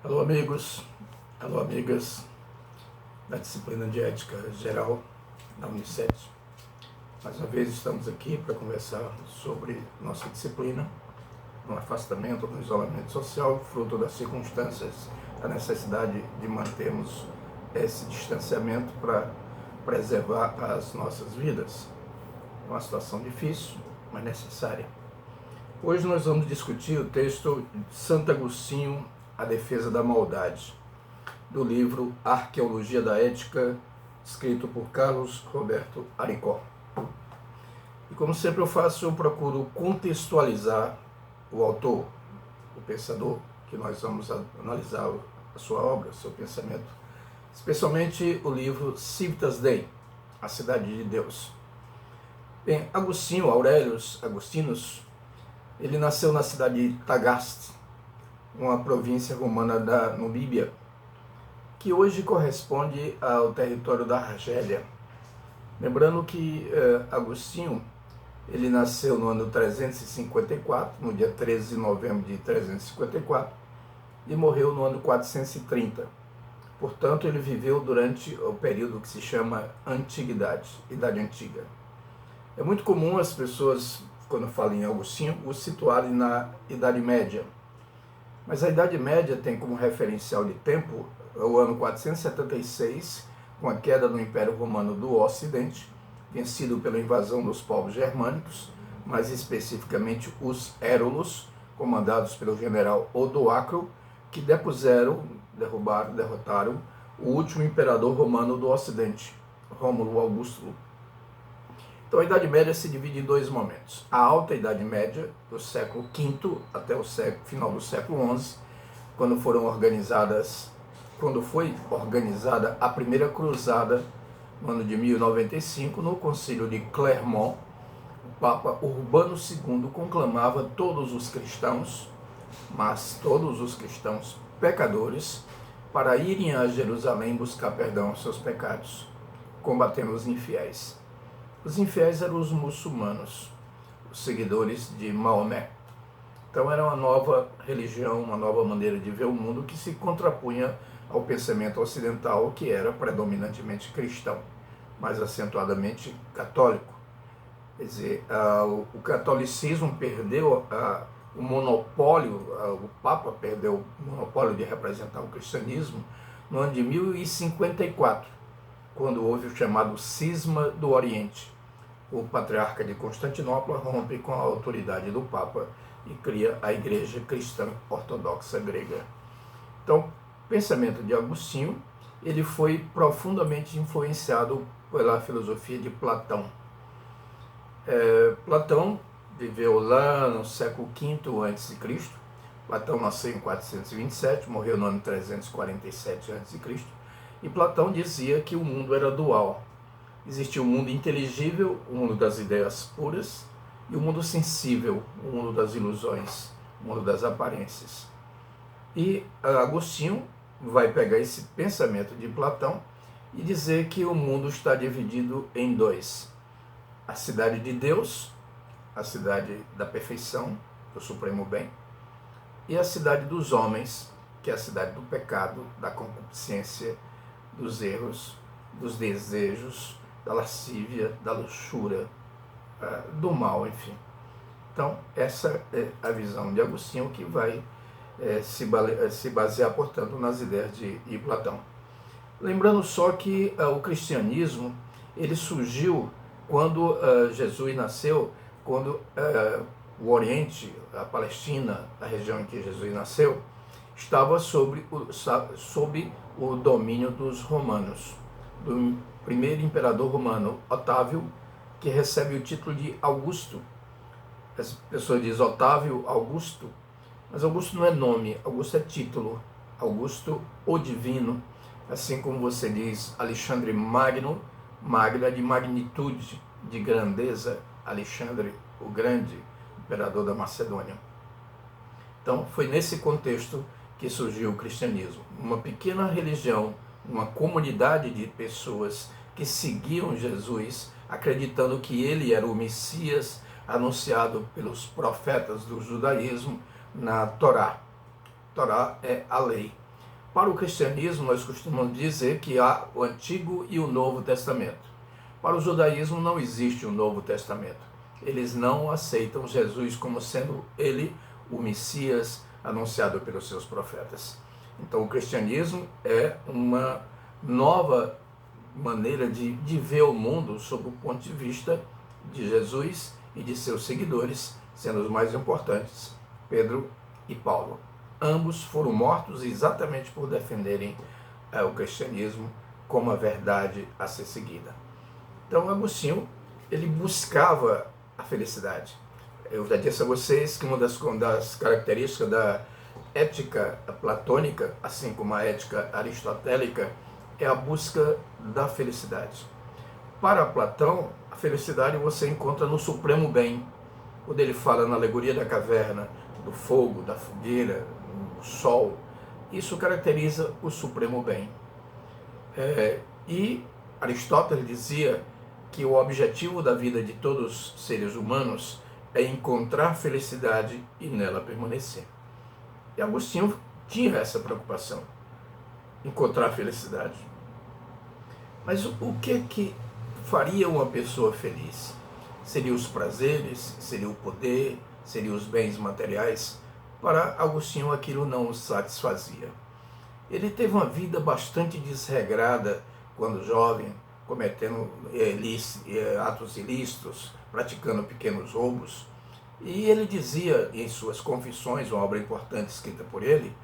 Alô amigos, alô amigas da disciplina de ética geral da Unicef. Mais uma vez estamos aqui para conversar sobre nossa disciplina no afastamento, no isolamento social, fruto das circunstâncias, da necessidade de mantermos esse distanciamento para preservar as nossas vidas. É uma situação difícil, mas necessária. Hoje nós vamos discutir o texto de Santo Agostinho, A Defesa da Maldade, do livro Arqueologia da Ética, escrito por Carlos Roberto Aricó. E como sempre eu faço, eu procuro contextualizar o autor, o pensador, que nós vamos analisar a sua obra, o seu pensamento, especialmente o livro Civitas Dei, A Cidade de Deus. Bem, Agostinho, Aurelius Agostinus, ele nasceu na cidade de Tagaste, uma província romana da Numídia, que hoje corresponde ao território da Argélia. Lembrando que Agostinho, ele nasceu no ano 354, no dia 13 de novembro de 354, e morreu no ano 430. Portanto, ele viveu durante o período que se chama Antiguidade, Idade Antiga. É muito comum as pessoas, quando falam em Agostinho, o situarem na Idade Média. Mas a Idade Média tem como referencial de tempo o ano 476, com a queda do Império Romano do Ocidente, vencido pela invasão dos povos germânicos, mais especificamente os Érulos, comandados pelo general Odoacro, que derrotaram o último imperador romano do Ocidente, Rômulo Augusto. Então a Idade Média se divide em dois momentos. A Alta Idade Média, do século V até o final do século XI, quando foi organizada a primeira cruzada no ano de 1095, no Concílio de Clermont. O Papa Urbano II conclamava todos os cristãos, mas todos os cristãos pecadores, para irem a Jerusalém buscar perdão aos seus pecados, combatendo os infiéis. Os infiéis eram os muçulmanos, os seguidores de Maomé. Então era uma nova religião, uma nova maneira de ver o mundo que se contrapunha ao pensamento ocidental, que era predominantemente cristão, mais acentuadamente católico. Quer dizer, o catolicismo perdeu o monopólio, o Papa perdeu o monopólio de representar o cristianismo no ano de 1054, quando houve o chamado Cisma do Oriente. O patriarca de Constantinopla rompe com a autoridade do Papa e cria a Igreja Cristã Ortodoxa Grega. Então, o pensamento de Agostinho, ele foi profundamente influenciado pela filosofia de Platão. Platão viveu lá no século V a.C. Platão nasceu em 427, morreu no ano 347 a.C. E Platão dizia que o mundo era dual. Existia o mundo inteligível, o mundo das ideias puras, e o mundo sensível, o mundo das ilusões, o mundo das aparências. E Agostinho vai pegar esse pensamento de Platão e dizer que o mundo está dividido em dois: a cidade de Deus, a cidade da perfeição, do supremo bem, e a cidade dos homens, que é a cidade do pecado, da concupiscência, dos erros, dos desejos, da lascívia, da luxúria, do mal, enfim. Então, essa é a visão de Agostinho, que vai se basear, portanto, nas ideias de Platão. Lembrando só que o cristianismo, ele surgiu quando Jesus nasceu, quando o Oriente, a Palestina, a região em que Jesus nasceu, estava sob o domínio dos romanos, do primeiro imperador romano, Otávio, que recebe o título de Augusto. As pessoas dizem Otávio Augusto, mas Augusto não é nome, Augusto é título. Augusto, o divino, assim como você diz Alexandre Magno, Magno é de magnitude, de grandeza, Alexandre o Grande, imperador da Macedônia. Então, foi nesse contexto que surgiu o cristianismo. Uma pequena religião, uma comunidade de pessoas que seguiam Jesus, acreditando que ele era o Messias anunciado pelos profetas do judaísmo na Torá. Torá é a lei. Para o cristianismo, nós costumamos dizer que há o Antigo e o Novo Testamento. Para o judaísmo, não existe um Novo Testamento. Eles não aceitam Jesus como sendo ele o Messias anunciado pelos seus profetas. Então, o cristianismo é uma nova maneira de ver o mundo sob o ponto de vista de Jesus e de seus seguidores, sendo os mais importantes, Pedro e Paulo. Ambos foram mortos exatamente por defenderem o cristianismo como a verdade a ser seguida. Então, Agostinho, ele buscava a felicidade. Eu já disse a vocês que uma das características da ética platônica, assim como a ética aristotélica, é a busca da felicidade. Para Platão, a felicidade você encontra no supremo bem, quando ele fala na alegoria da caverna, do fogo, da fogueira, do sol. Isso caracteriza o supremo bem. E Aristóteles dizia que o objetivo da vida de todos os seres humanos é encontrar felicidade e nela permanecer. E Agostinho tinha essa preocupação, encontrar felicidade. Mas o que faria uma pessoa feliz? Seria os prazeres? Seria o poder? Seria os bens materiais? Para Agostinho aquilo não o satisfazia. Ele teve uma vida bastante desregrada quando jovem, cometendo atos ilícitos, praticando pequenos roubos. E ele dizia em suas Confissões, uma obra importante escrita por ele,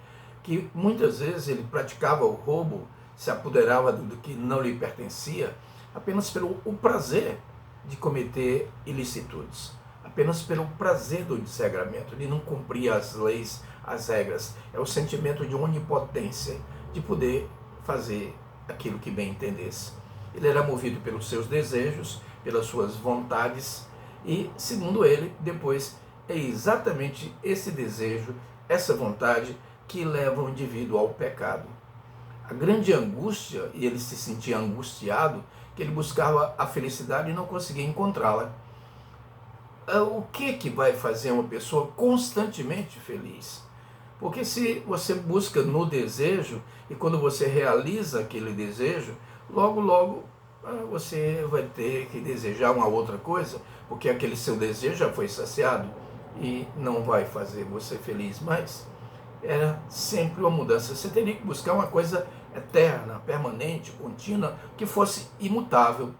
que muitas vezes ele praticava o roubo, se apoderava do que não lhe pertencia, apenas pelo prazer de cometer ilicitudes, apenas pelo prazer do desregramento. Ele não cumpria as leis, as regras. É o sentimento de onipotência, de poder fazer aquilo que bem entendesse. Ele era movido pelos seus desejos, pelas suas vontades, e, segundo ele, depois é exatamente esse desejo, essa vontade, que leva o indivíduo ao pecado. A grande angústia, e ele se sentia angustiado, que ele buscava a felicidade e não conseguia encontrá-la. O que vai fazer uma pessoa constantemente feliz? Porque se você busca no desejo, e quando você realiza aquele desejo, logo você vai ter que desejar uma outra coisa, porque aquele seu desejo já foi saciado e não vai fazer você feliz mais. Era sempre uma mudança. Você teria que buscar uma coisa eterna, permanente, contínua, que fosse imutável.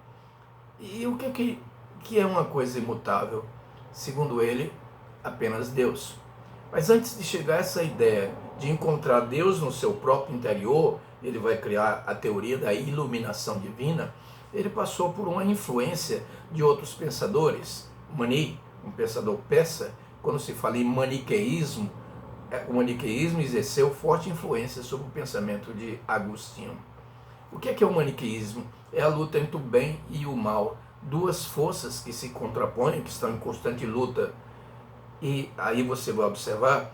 E o que é uma coisa imutável? Segundo ele, apenas Deus. Mas antes de chegar a essa ideia de encontrar Deus no seu próprio interior, ele vai criar a teoria da iluminação divina. Ele passou por uma influência de outros pensadores. Mani, um pensador persa, quando se fala em maniqueísmo, o maniqueísmo exerceu forte influência sobre o pensamento de Agostinho. O que é o maniqueísmo? É a luta entre o bem e o mal, duas forças que se contrapõem, que estão em constante luta. E aí você vai observar,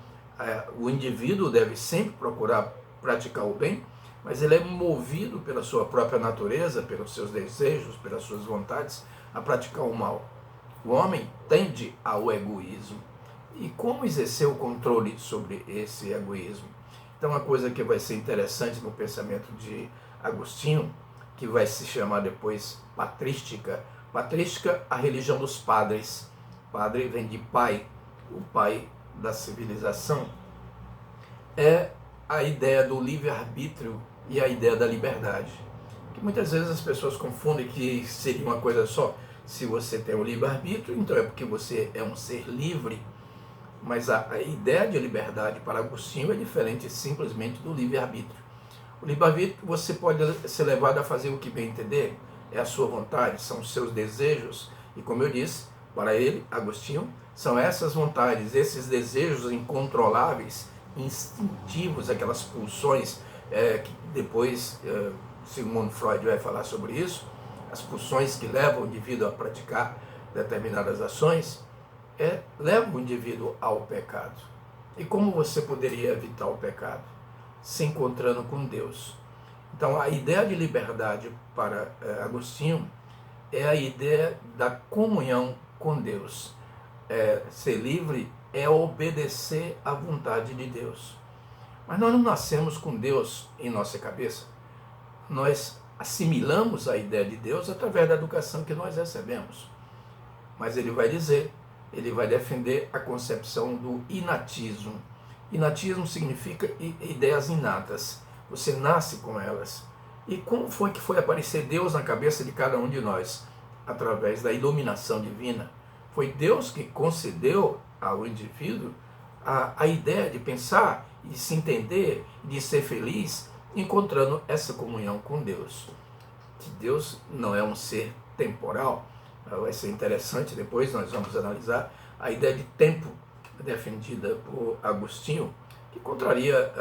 o indivíduo deve sempre procurar praticar o bem, mas ele é movido pela sua própria natureza, pelos seus desejos, pelas suas vontades, a praticar o mal. O homem tende ao egoísmo. E como exercer o controle sobre esse egoísmo? Então, uma coisa que vai ser interessante no pensamento de Agostinho, que vai se chamar depois patrística. Patrística, a religião dos padres. Padre vem de pai, o pai da civilização. É a ideia do livre-arbítrio e a ideia da liberdade. Que muitas vezes as pessoas confundem que seria uma coisa só. Se você tem o livre-arbítrio, então é porque você é um ser livre. Mas a ideia de liberdade para Agostinho é diferente simplesmente do livre-arbítrio. O livre-arbítrio, você pode ser levado a fazer o que bem entender, é a sua vontade, são os seus desejos. E como eu disse, para ele, Agostinho, são essas vontades, esses desejos incontroláveis, instintivos, aquelas pulsões, que depois Sigmund Freud vai falar sobre isso, as pulsões que levam o indivíduo a praticar determinadas ações, leva o indivíduo ao pecado. E como você poderia evitar o pecado? Se encontrando com Deus. Então, a ideia de liberdade para Agostinho é a ideia da comunhão com Deus. Ser livre é obedecer à vontade de Deus. Mas nós não nascemos com Deus em nossa cabeça. Nós assimilamos a ideia de Deus através da educação que nós recebemos. Mas ele vai dizer, ele vai defender a concepção do inatismo. Inatismo significa ideias inatas. Você nasce com elas. E como foi que foi aparecer Deus na cabeça de cada um de nós? Através da iluminação divina. Foi Deus que concedeu ao indivíduo a ideia de pensar, de se entender, de ser feliz, encontrando essa comunhão com Deus. Que Deus não é um ser temporal. Vai ser interessante, depois nós vamos analisar a ideia de tempo defendida por Agostinho, que contraria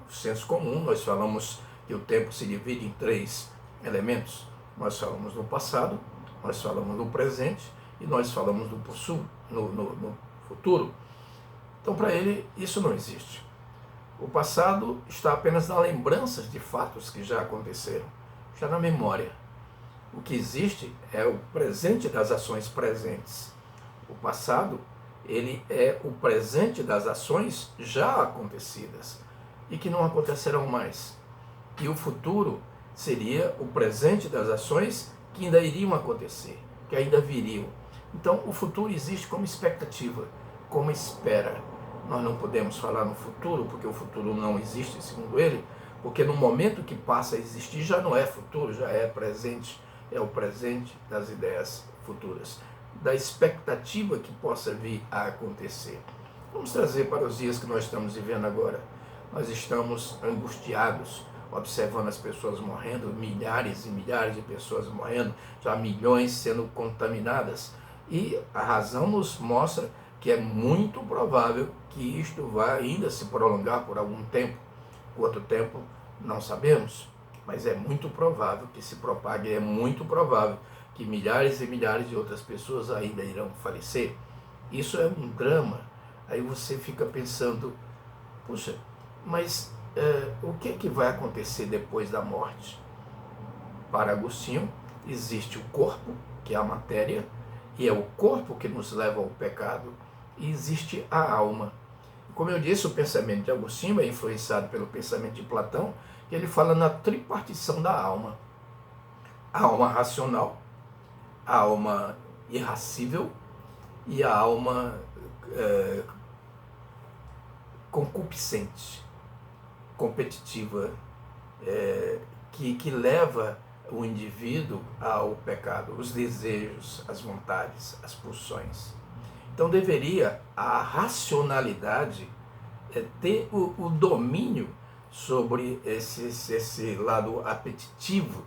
o senso comum. Nós falamos que o tempo se divide em 3 elementos. Nós falamos no passado, nós falamos no presente e nós falamos no futuro. Então, para ele, isso não existe. O passado está apenas nas lembranças de fatos que já aconteceram, já na memória. O que existe é o presente das ações presentes. O passado, ele é o presente das ações já acontecidas e que não acontecerão mais. E o futuro seria o presente das ações que ainda iriam acontecer, que ainda viriam. Então, o futuro existe como expectativa, como espera. Nós não podemos falar no futuro, porque o futuro não existe, segundo ele, porque no momento que passa a existir já não é futuro, já é presente, é o presente das ideias futuras, da expectativa que possa vir a acontecer. Vamos trazer para os dias que nós estamos vivendo agora. Nós estamos angustiados, observando as pessoas morrendo, milhares e milhares de pessoas morrendo, já milhões sendo contaminadas. E a razão nos mostra que é muito provável que isto vai ainda se prolongar por algum tempo. Quanto tempo, não sabemos, mas é muito provável que se propague, é muito provável que milhares e milhares de outras pessoas ainda irão falecer. Isso é um drama. Aí você fica pensando, puxa, mas o que vai acontecer depois da morte? Para Agostinho, existe o corpo, que é a matéria, e é o corpo que nos leva ao pecado, e existe a alma. Como eu disse, o pensamento de Agostinho é influenciado pelo pensamento de Platão, que ele fala na tripartição da alma. A alma racional, a alma irascível e a alma concupiscente, competitiva, que leva o indivíduo ao pecado, os desejos, as vontades, as pulsões. Então deveria a racionalidade ter o domínio sobre esse lado apetitivo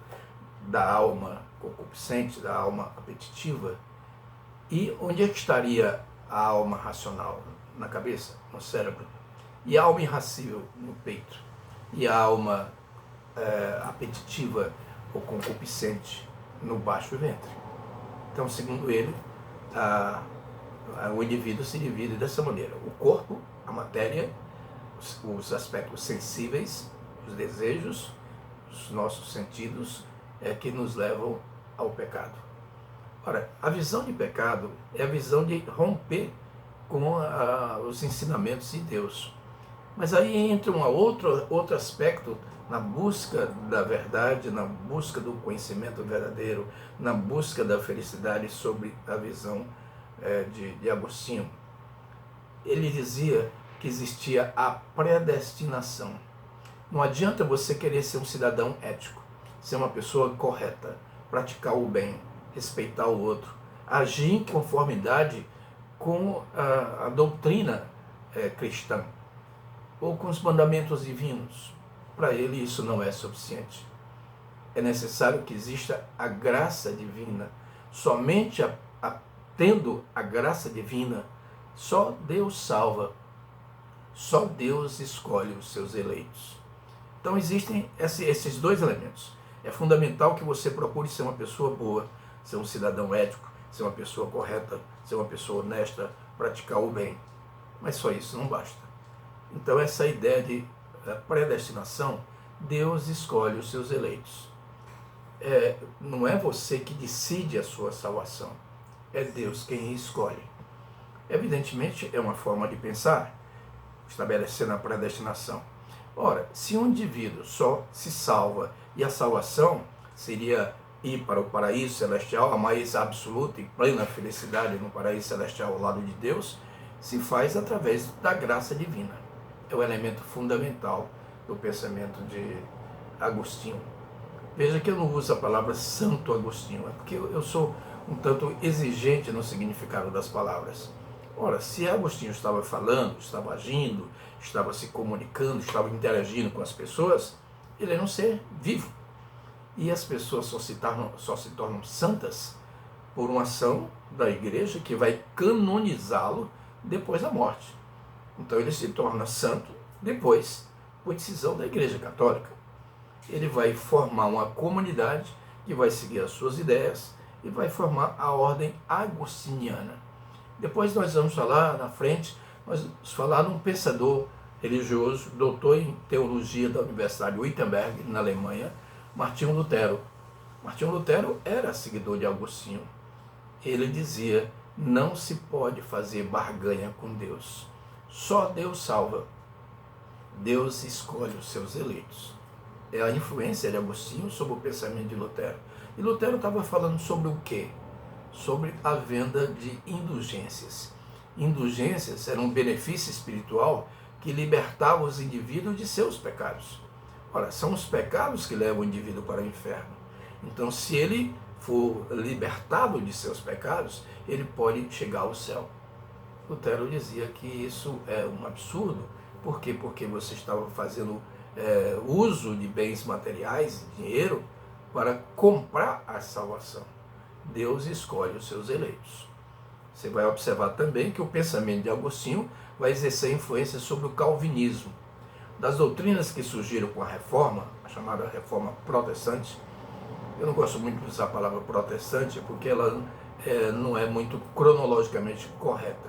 da alma concupiscente, da alma apetitiva. E onde é que estaria a alma racional? Na cabeça, no cérebro. E a alma irascível no peito. E a alma apetitiva ou concupiscente no baixo ventre. Então, segundo ele, o indivíduo se divide dessa maneira: o corpo, a matéria, os aspectos sensíveis, os desejos, os nossos sentidos que nos levam ao pecado. Ora, a visão de pecado é a visão de romper com os ensinamentos de Deus. Mas aí entra outro aspecto na busca da verdade, na busca do conhecimento verdadeiro, na busca da felicidade, sobre a visão de Agostinho. Ele dizia que existia a predestinação. Não adianta você querer ser um cidadão ético, ser uma pessoa correta, praticar o bem, respeitar o outro, agir em conformidade com a doutrina cristã ou com os mandamentos divinos. Para ele isso não é suficiente. É necessário que exista a graça divina. Somente tendo a graça divina, só Deus salva. Só Deus escolhe os seus eleitos. Então existem esses 2 elementos. É fundamental que você procure ser uma pessoa boa, ser um cidadão ético, ser uma pessoa correta, ser uma pessoa honesta, praticar o bem. Mas só isso não basta. Então essa ideia de predestinação, Deus escolhe os seus eleitos. Não é você que decide a sua salvação, é Deus quem escolhe. Evidentemente é uma forma de pensar, estabelecendo a predestinação. Ora, se um indivíduo só se salva e a salvação seria ir para o paraíso celestial, a mais absoluta e plena felicidade no paraíso celestial ao lado de Deus, se faz através da graça divina. É o elemento fundamental do pensamento de Agostinho. Veja que eu não uso a palavra Santo Agostinho, é porque eu sou um tanto exigente no significado das palavras. Ora, se Agostinho estava falando, estava agindo, estava se comunicando, estava interagindo com as pessoas, ele era um ser vivo. E as pessoas só se tornam santas por uma ação da igreja que vai canonizá-lo depois da morte. Então ele se torna santo depois, por decisão da Igreja Católica. Ele vai formar uma comunidade que vai seguir as suas ideias e vai formar a ordem agostiniana. Depois nós vamos falar na frente, nós vamos falar de um pensador religioso, doutor em teologia da Universidade de Wittenberg, na Alemanha, Martinho Lutero. Martinho Lutero era seguidor de Agostinho. Ele dizia: não se pode fazer barganha com Deus. Só Deus salva. Deus escolhe os seus eleitos. É a influência de Agostinho sobre o pensamento de Lutero. E Lutero estava falando sobre o quê? Sobre a venda de indulgências. Indulgências eram um benefício espiritual que libertava os indivíduos de seus pecados. Ora, são os pecados que levam o indivíduo para o inferno. Então, se ele for libertado de seus pecados, ele pode chegar ao céu. Lutero dizia que isso é um absurdo. Por quê? Porque você estava fazendo uso de bens materiais, dinheiro, para comprar a salvação. Deus escolhe os seus eleitos. Você vai observar também que o pensamento de Agostinho vai exercer influência sobre o calvinismo. Das doutrinas que surgiram com a reforma, a chamada reforma protestante, eu não gosto muito de usar a palavra protestante porque ela não é muito cronologicamente correta.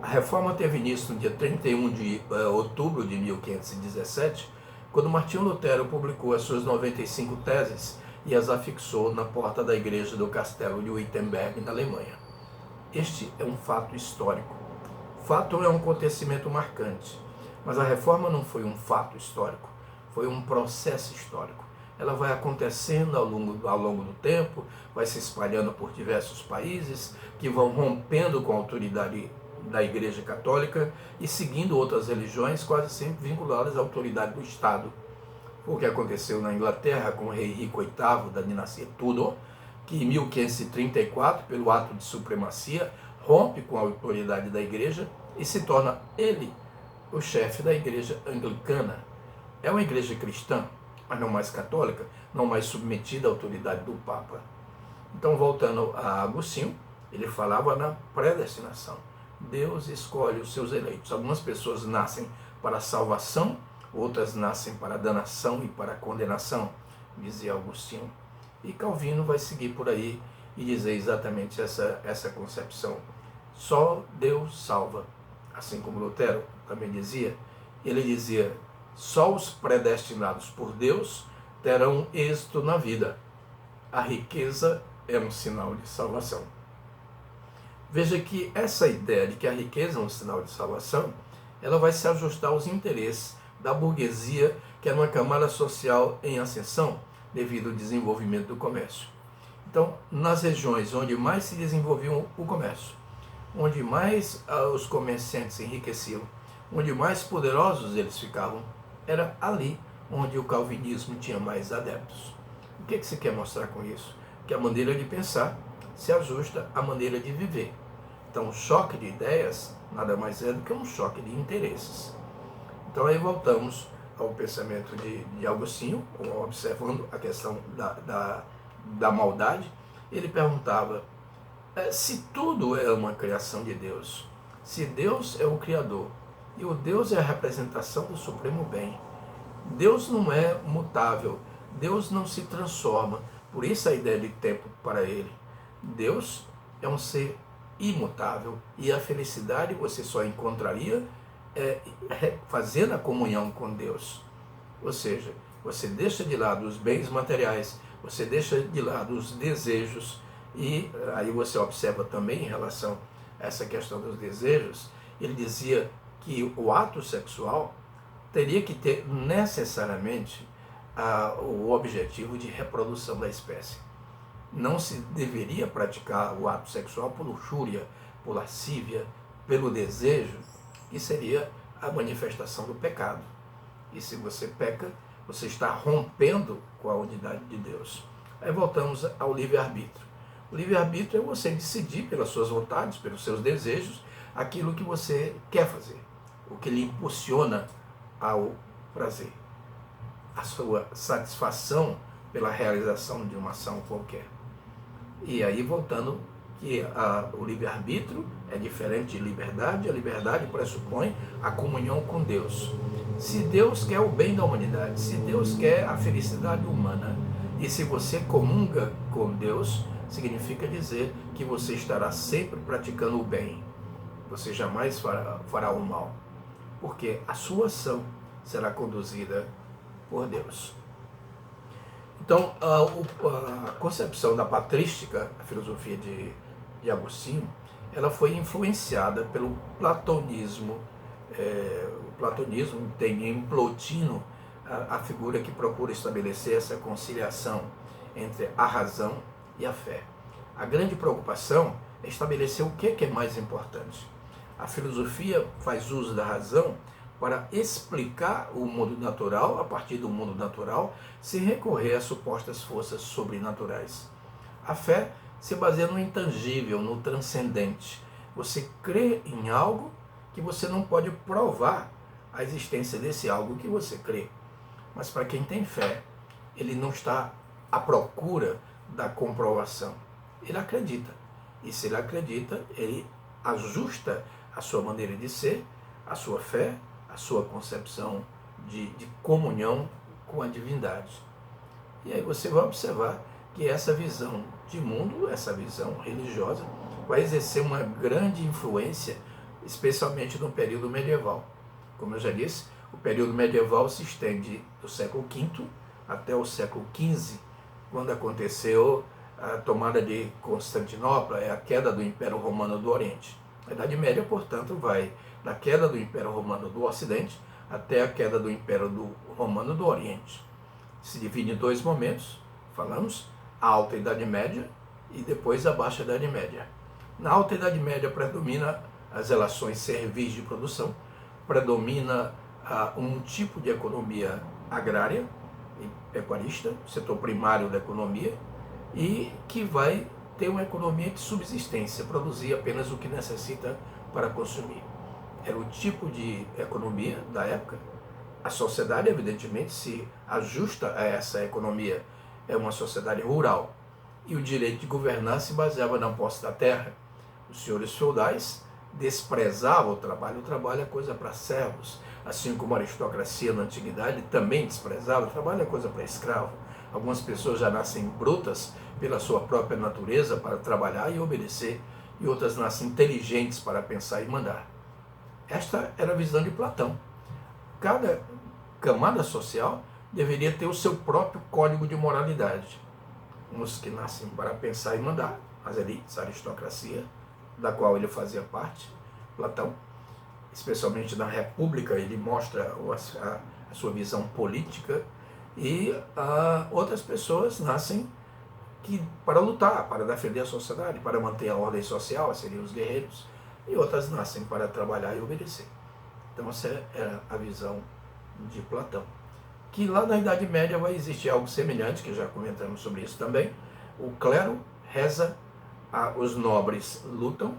A reforma teve início no dia 31 de outubro de 1517, quando Martinho Lutero publicou as suas 95 teses e as afixou na porta da igreja do castelo de Wittenberg, na Alemanha. Este é um fato histórico. Fato é um acontecimento marcante, mas a reforma não foi um fato histórico, foi um processo histórico. Ela vai acontecendo ao longo do tempo, vai se espalhando por diversos países, que vão rompendo com a autoridade da Igreja Católica e seguindo outras religiões, quase sempre vinculadas à autoridade do Estado. O que aconteceu na Inglaterra com o rei Henrique VIII da dinastia Tudor, que em 1534, pelo ato de supremacia, rompe com a autoridade da Igreja e se torna ele o chefe da Igreja Anglicana. É uma igreja cristã, mas não mais católica, não mais submetida à autoridade do Papa. Então, voltando a Agostinho, ele falava na predestinação. Deus escolhe os seus eleitos. Algumas pessoas nascem para a salvação, outras nascem para a danação e para a condenação, dizia Agostinho. E Calvino vai seguir por aí e dizer exatamente essa concepção. Só Deus salva. Assim como Lutero também dizia, ele dizia: só os predestinados por Deus terão êxito na vida. A riqueza é um sinal de salvação. Veja que essa ideia de que a riqueza é um sinal de salvação, ela vai se ajustar aos interesses da burguesia, que é uma camada social em ascensão devido ao desenvolvimento do comércio. Então, nas regiões onde mais se desenvolvia o comércio, onde mais os comerciantes se enriqueciam, onde mais poderosos eles ficavam, era ali onde o calvinismo tinha mais adeptos. O que se quer mostrar com isso? Que a maneira de pensar se ajusta à maneira de viver. Então, o choque de ideias nada mais é do que um choque de interesses. Então, aí voltamos ao pensamento de Agostinho, observando a questão da maldade. Ele perguntava: se tudo é uma criação de Deus, se Deus é o Criador, e o Deus é a representação do supremo bem, Deus não é mutável, Deus não se transforma, por isso a ideia de tempo para ele. Deus é um ser imutável, e a felicidade você só encontraria fazendo a comunhão com Deus. Ou seja, você deixa de lado os bens materiais, você deixa de lado os desejos, e aí você observa também em relação a essa questão dos desejos, ele dizia que o ato sexual teria que ter necessariamente o objetivo de reprodução da espécie. Não se deveria praticar o ato sexual por luxúria, por lascívia, pelo desejo, que seria a manifestação do pecado. E se você peca, você está rompendo com a unidade de Deus. Aí voltamos ao livre-arbítrio. O livre-arbítrio é você decidir pelas suas vontades, pelos seus desejos, aquilo que você quer fazer, o que lhe impulsiona ao prazer, a sua satisfação pela realização de uma ação qualquer. E aí voltando que o livre-arbítrio é diferente de liberdade, a liberdade pressupõe a comunhão com Deus. Se Deus quer o bem da humanidade, se Deus quer a felicidade humana, e se você comunga com Deus, significa dizer que você estará sempre praticando o bem. Você jamais fará o mal, porque a sua ação será conduzida por Deus. Então, a concepção da patrística, a filosofia de Agostinho, ela foi influenciada pelo platonismo. O platonismo tem em Plotino a figura que procura estabelecer essa conciliação entre a razão e a fé. A grande preocupação é estabelecer o que é mais importante. A filosofia faz uso da razão para explicar o mundo natural, a partir do mundo natural, sem recorrer a supostas forças sobrenaturais. A fé se baseia no intangível, no transcendente. Você crê em algo que você não pode provar a existência desse algo que você crê. Mas para quem tem fé, ele não está à procura da comprovação. Ele acredita. E se ele acredita, ele ajusta a sua maneira de ser, a sua fé, a sua concepção de comunhão com a divindade. E aí você vai observar que essa visão de mundo, essa visão religiosa, vai exercer uma grande influência, especialmente no período medieval. Como eu já disse, o período medieval se estende do século V até o século XV, quando aconteceu a tomada de Constantinopla, a queda do Império Romano do Oriente. A Idade Média, portanto, vai da queda do Império Romano do Ocidente até a queda do Império Romano do Oriente. Se divide em dois momentos, falamos, a Alta Idade Média e depois a Baixa Idade Média. Na Alta Idade Média predomina as relações servis de produção, predomina um tipo de economia agrária e pecuarista, setor primário da economia, e que vai ter uma economia de subsistência, produzir apenas o que necessita para consumir. Era o tipo de economia da época. A sociedade, evidentemente, se ajusta a essa economia. É uma sociedade rural. E o direito de governar se baseava na posse da terra. Os senhores feudais desprezavam o trabalho é coisa para servos. Assim como a aristocracia na antiguidade também desprezava, o trabalho é coisa para escravo. Algumas pessoas já nascem brutas pela sua própria natureza para trabalhar e obedecer, e outras nascem inteligentes para pensar e mandar. Esta era a visão de Platão. Cada camada social deveria ter o seu próprio código de moralidade. Uns que nascem para pensar e mandar, as elites, a aristocracia, da qual ele fazia parte, Platão, especialmente na República, ele mostra a sua visão política, e outras pessoas nascem para lutar, para defender a sociedade, para manter a ordem social, seriam os guerreiros, e outras nascem para trabalhar e obedecer. Então essa era a visão de Platão. Que lá na Idade Média vai existir algo semelhante, que já comentamos sobre isso também. O clero reza, os nobres lutam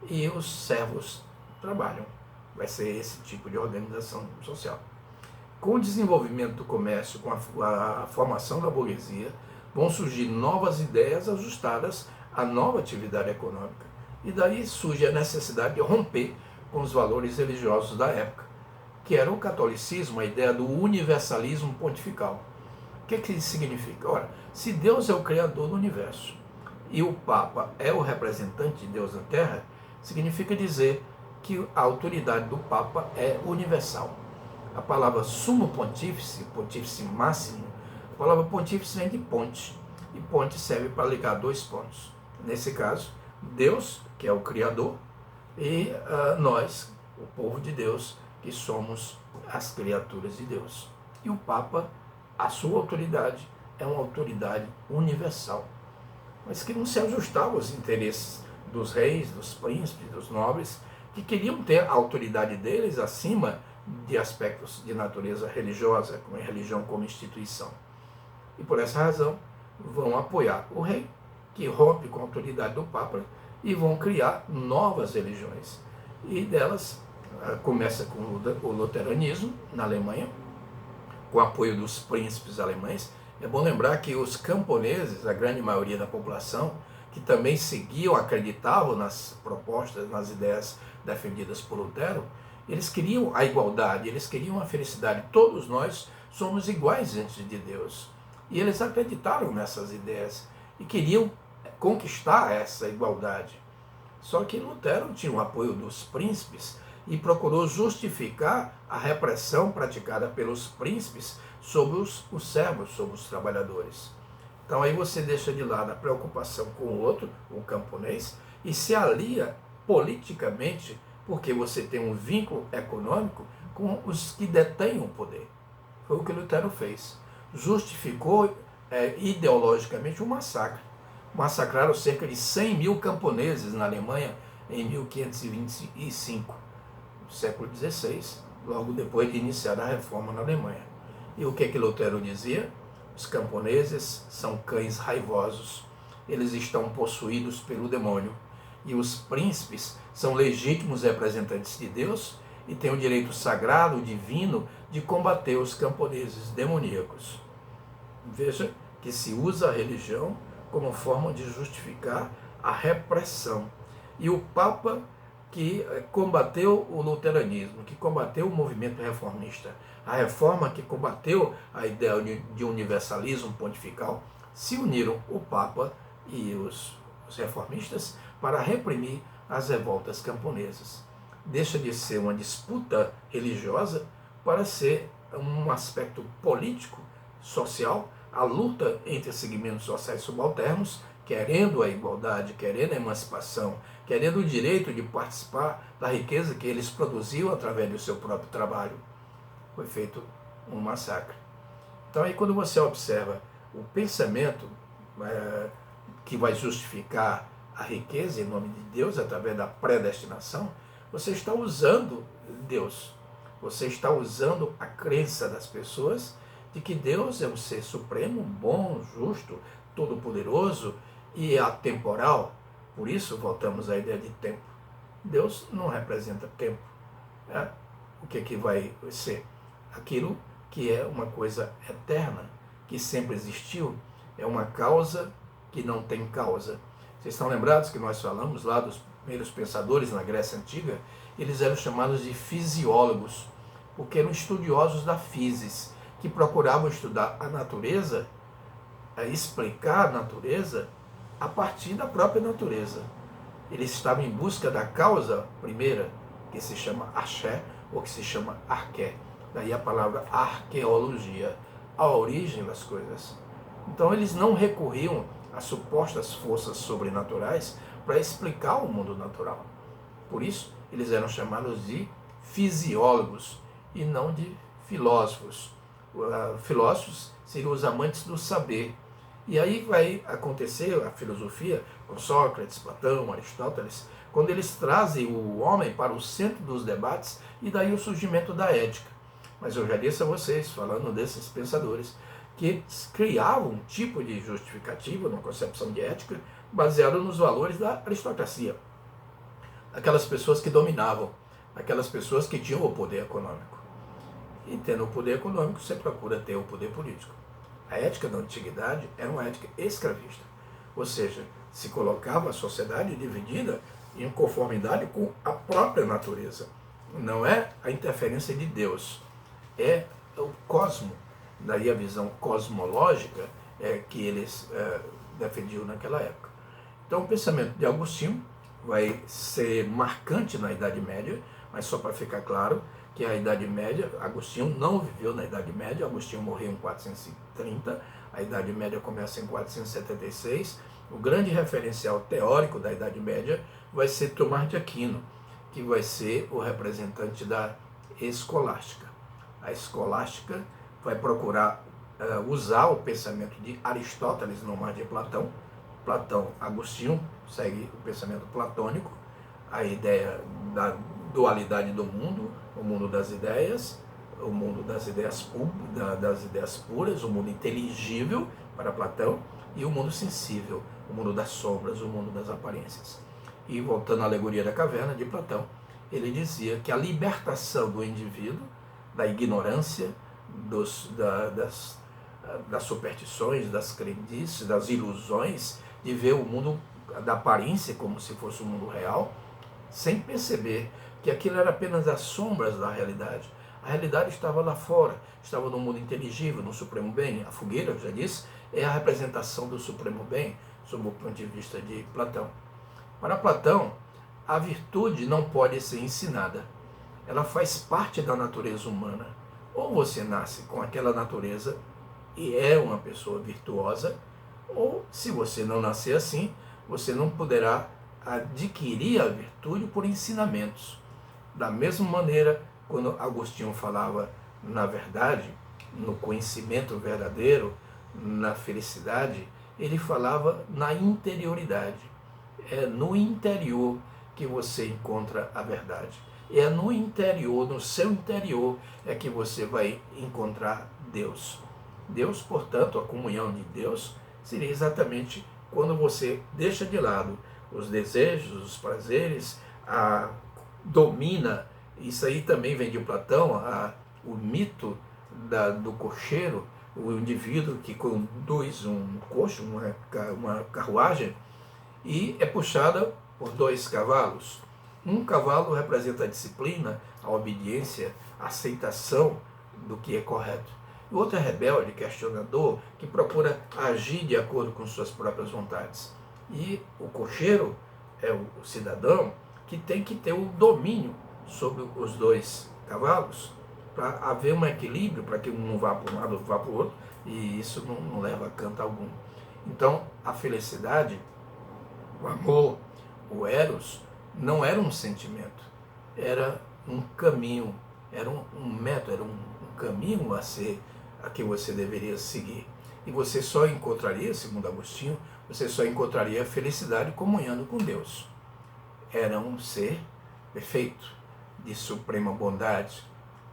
e os servos trabalham. Vai ser esse tipo de organização social. Com o desenvolvimento do comércio, com a formação da burguesia, vão surgir novas ideias ajustadas à nova atividade econômica. E daí surge a necessidade de romper com os valores religiosos da época, que era o catolicismo, a ideia do universalismo pontifical. O que isso significa? Ora, se Deus é o criador do universo e o Papa é o representante de Deus na Terra, significa dizer que a autoridade do Papa é universal. A palavra sumo pontífice, pontífice máximo, a palavra pontífice vem de ponte, e ponte serve para ligar dois pontos. Nesse caso, Deus, que é o Criador, e nós, o povo de Deus, que somos as criaturas de Deus. E o Papa, a sua autoridade, é uma autoridade universal, mas que não se ajustava aos interesses dos reis, dos príncipes, dos nobres, que queriam ter a autoridade deles acima de aspectos de natureza religiosa, como a religião como instituição. E por essa razão vão apoiar o rei, que rompe com a autoridade do Papa, e vão criar novas religiões. E delas começa com o luteranismo na Alemanha, com o apoio dos príncipes alemães. É bom lembrar que os camponeses, a grande maioria da população, que também seguiam, acreditavam nas propostas, nas ideias defendidas por Lutero, eles queriam a igualdade, eles queriam a felicidade. Todos nós somos iguais diante de Deus. E eles acreditaram nessas ideias e queriam conquistar essa igualdade. Só que Lutero tinha o apoio dos príncipes e procurou justificar a repressão praticada pelos príncipes sobre os servos, sobre os trabalhadores. Então aí você deixa de lado a preocupação com o outro, o camponês, e se alia politicamente, porque você tem um vínculo econômico com os que detêm o poder. Foi o que Lutero fez. Justificou ideologicamente um massacre. Massacraram cerca de 100 mil camponeses na Alemanha em 1525, no século XVI, logo depois de iniciar a reforma na Alemanha. E o que Lutero dizia? Os camponeses são cães raivosos, eles estão possuídos pelo demônio, e os príncipes são legítimos representantes de Deus e têm o direito sagrado, divino, de combater os camponeses demoníacos. Veja que se usa a religião como forma de justificar a repressão. E o Papa, que combateu o luteranismo, que combateu o movimento reformista, a reforma que combateu a ideia de universalismo pontifical, se uniram o Papa e os reformistas para reprimir as revoltas camponesas. Deixa de ser uma disputa religiosa para ser um aspecto político, social, a luta entre segmentos sociais subalternos, querendo a igualdade, querendo a emancipação, querendo o direito de participar da riqueza que eles produziam através do seu próprio trabalho. Foi feito um massacre. Então aí quando você observa o pensamento que vai justificar a riqueza em nome de Deus através da predestinação, você está usando Deus. Você está usando a crença das pessoas de que Deus é um ser supremo, bom, justo, todo-poderoso e atemporal. Por isso voltamos à ideia de tempo. Deus não representa tempo. O que vai ser? Aquilo que é uma coisa eterna, que sempre existiu, é uma causa que não tem causa. Vocês estão lembrados que nós falamos lá dos primeiros pensadores na Grécia Antiga? Eles eram chamados de fisiólogos, porque eram estudiosos da physis, que procuravam estudar a natureza, explicar a natureza a partir da própria natureza. Eles estavam em busca da causa primeira, que se chama axé, ou que se chama arqué. Daí a palavra arqueologia, a origem das coisas. Então eles não recorriam a supostas forças sobrenaturais para explicar o mundo natural. Por isso, eles eram chamados de fisiólogos e não de filósofos. Filósofos seriam os amantes do saber. E aí vai acontecer a filosofia com Sócrates, Platão, Aristóteles, quando eles trazem o homem para o centro dos debates e daí o surgimento da ética. Mas eu já disse a vocês, falando desses pensadores, que criavam um tipo de justificativa, uma concepção de ética, baseado nos valores da aristocracia. Aquelas pessoas que dominavam, aquelas pessoas que tinham o poder econômico. E tendo o poder econômico, você procura ter o poder político. A ética da antiguidade era uma ética escravista. Ou seja, se colocava a sociedade dividida em conformidade com a própria natureza. Não é a interferência de Deus, é o cosmo. Daí a visão cosmológica que eles defendiam naquela época. Então o pensamento de Agostinho vai ser marcante na Idade Média, mas só para ficar claro que a Idade Média, Agostinho não viveu na Idade Média, Agostinho morreu em 430, a Idade Média começa em 476, o grande referencial teórico da Idade Média vai ser Tomás de Aquino, que vai ser o representante da escolástica. A escolástica vai procurar usar o pensamento de Aristóteles, não mais de Platão. Platão, Agostinho, segue o pensamento platônico, a ideia da dualidade do mundo, o mundo das ideias, o mundo das ideias puras, o mundo inteligível para Platão, e o mundo sensível, o mundo das sombras, o mundo das aparências. E voltando à alegoria da caverna de Platão, ele dizia que a libertação do indivíduo da ignorância, das superstições, das crendices, das ilusões, de ver o mundo da aparência como se fosse um mundo real, sem perceber que aquilo era apenas as sombras da realidade. A realidade estava lá fora, estava no mundo inteligível, no supremo bem. A fogueira, eu já disse, é a representação do supremo bem, sob o ponto de vista de Platão. Para Platão, a virtude não pode ser ensinada. Ela faz parte da natureza humana. Ou você nasce com aquela natureza e é uma pessoa virtuosa, ou se você não nascer assim, você não poderá adquirir a virtude por ensinamentos. Da mesma maneira, quando Agostinho falava na verdade, no conhecimento verdadeiro, na felicidade, ele falava na interioridade. É no interior que você encontra a verdade. É no interior, no seu interior, é que você vai encontrar Deus. Deus, portanto, a comunhão de Deus seria exatamente quando você deixa de lado os desejos, os prazeres, domina. Isso aí também vem de Platão, o mito do cocheiro, o indivíduo que conduz um coche, uma carruagem, e é puxada por 2 cavalos. Um cavalo representa a disciplina, a obediência, a aceitação do que é correto. O outro é rebelde, questionador, que procura agir de acordo com suas próprias vontades. E o cocheiro é o cidadão que tem que ter o domínio sobre os 2 cavalos, para haver um equilíbrio, para que um não vá para um lado, vá para o outro, e isso não leva a canto algum. Então, a felicidade, o amor, o eros, não era um sentimento, era um caminho, era um método, era um caminho a que você deveria seguir. E você só encontraria, segundo Agostinho, você só encontraria a felicidade comunhando com Deus. Era um ser perfeito, de suprema bondade,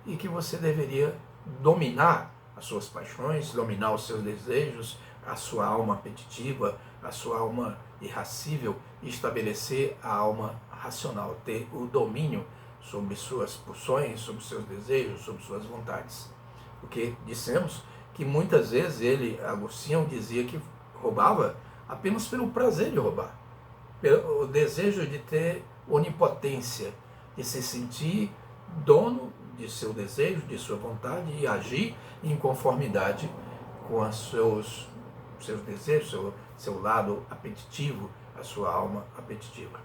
e que você deveria dominar as suas paixões, dominar os seus desejos, a sua alma apetitiva, a sua alma irracível, e estabelecer a alma racional, ter o domínio sobre suas pulsões, sobre seus desejos, sobre suas vontades. Porque dissemos que muitas vezes Agostinho, dizia que roubava apenas pelo prazer de roubar, pelo desejo de ter onipotência, de se sentir dono de seu desejo, de sua vontade, e agir em conformidade com os seus desejos, seu lado apetitivo, a sua alma apetitiva.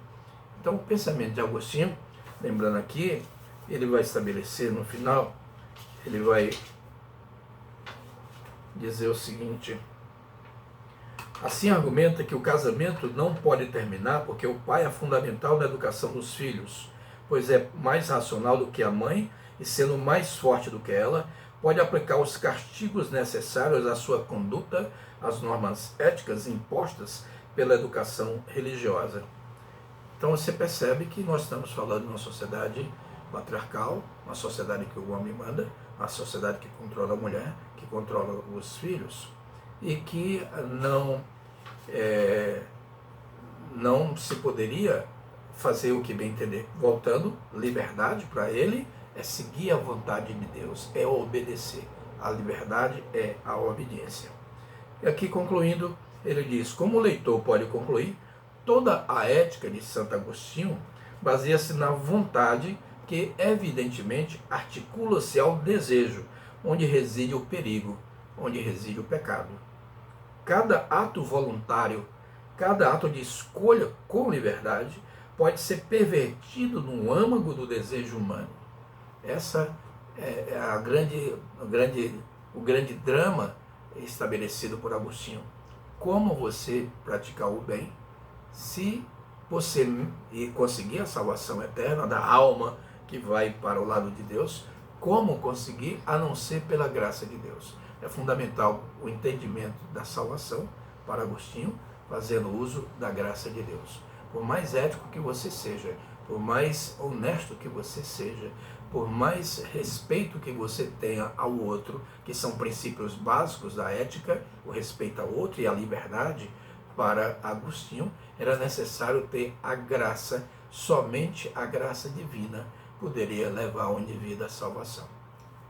Então, o pensamento de Agostinho, lembrando aqui, ele vai estabelecer no final, ele vai dizer o seguinte: assim argumenta que o casamento não pode terminar porque o pai é fundamental na educação dos filhos, pois é mais racional do que a mãe e, sendo mais forte do que ela, pode aplicar os castigos necessários à sua conduta, às normas éticas impostas pela educação religiosa. Então você percebe que nós estamos falando de uma sociedade patriarcal, uma sociedade que o homem manda, uma sociedade que controla a mulher, que controla os filhos, e que não se poderia fazer o que bem entender. Voltando, liberdade para ele é seguir a vontade de Deus, é obedecer. A liberdade é a obediência. E aqui concluindo, ele diz: como o leitor pode concluir, toda a ética de Santo Agostinho baseia-se na vontade que, evidentemente, articula-se ao desejo, onde reside o perigo, onde reside o pecado. Cada ato voluntário, cada ato de escolha com liberdade, pode ser pervertido no âmago do desejo humano. Essa é o grande drama estabelecido por Agostinho. Como você praticar o bem, se você conseguir a salvação eterna da alma que vai para o lado de Deus, como conseguir, a não ser pela graça de Deus. É fundamental o entendimento da salvação para Agostinho, fazendo uso da graça de Deus. Por mais ético que você seja, por mais honesto que você seja, por mais respeito que você tenha ao outro, que são princípios básicos da ética, o respeito ao outro e a liberdade, para Agostinho era necessário ter a graça, somente a graça divina poderia levar o indivíduo à salvação,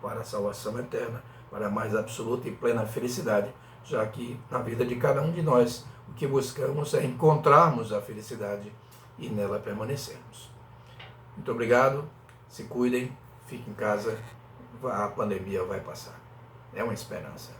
para a salvação eterna, para a mais absoluta e plena felicidade, já que na vida de cada um de nós o que buscamos é encontrarmos a felicidade e nela permanecermos. Muito obrigado, se cuidem, fiquem em casa, a pandemia vai passar. É uma esperança.